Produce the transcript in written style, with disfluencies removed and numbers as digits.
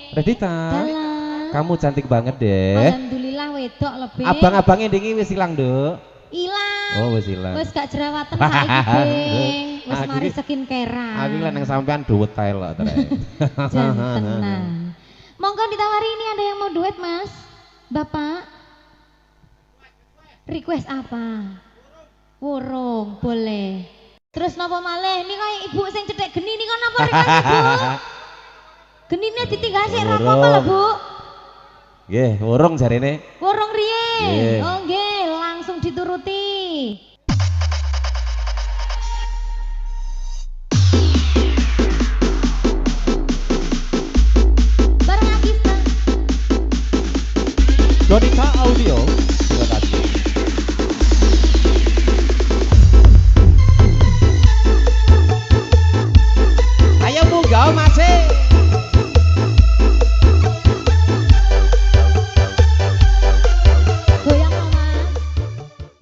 Ready ta? Dalam. Kamu cantik banget deh. Alhamdulillah wedok lebih. Abang-abangnya dingi wis ilang, Duk. Ilang. Oh, wis ilang. Wis gak jerawatan saiki, Ding. Wis Aku mari iki- skincare. Aku lan nang sampean duwet ae lho, Tre. Jantenan. Monggo ditawari ini ada yang mau duet, Mas? Bapak? Request apa? Wurung, boleh. Terus napa malih? Ini kayak ibu sing cedek geni nika napa request, Bu? Genine ditinggal sik ra apa-apa lho, Bu. Nggih, urung jarene. Wurung riyin. Nggih. Oh nggih, langsung dituruti.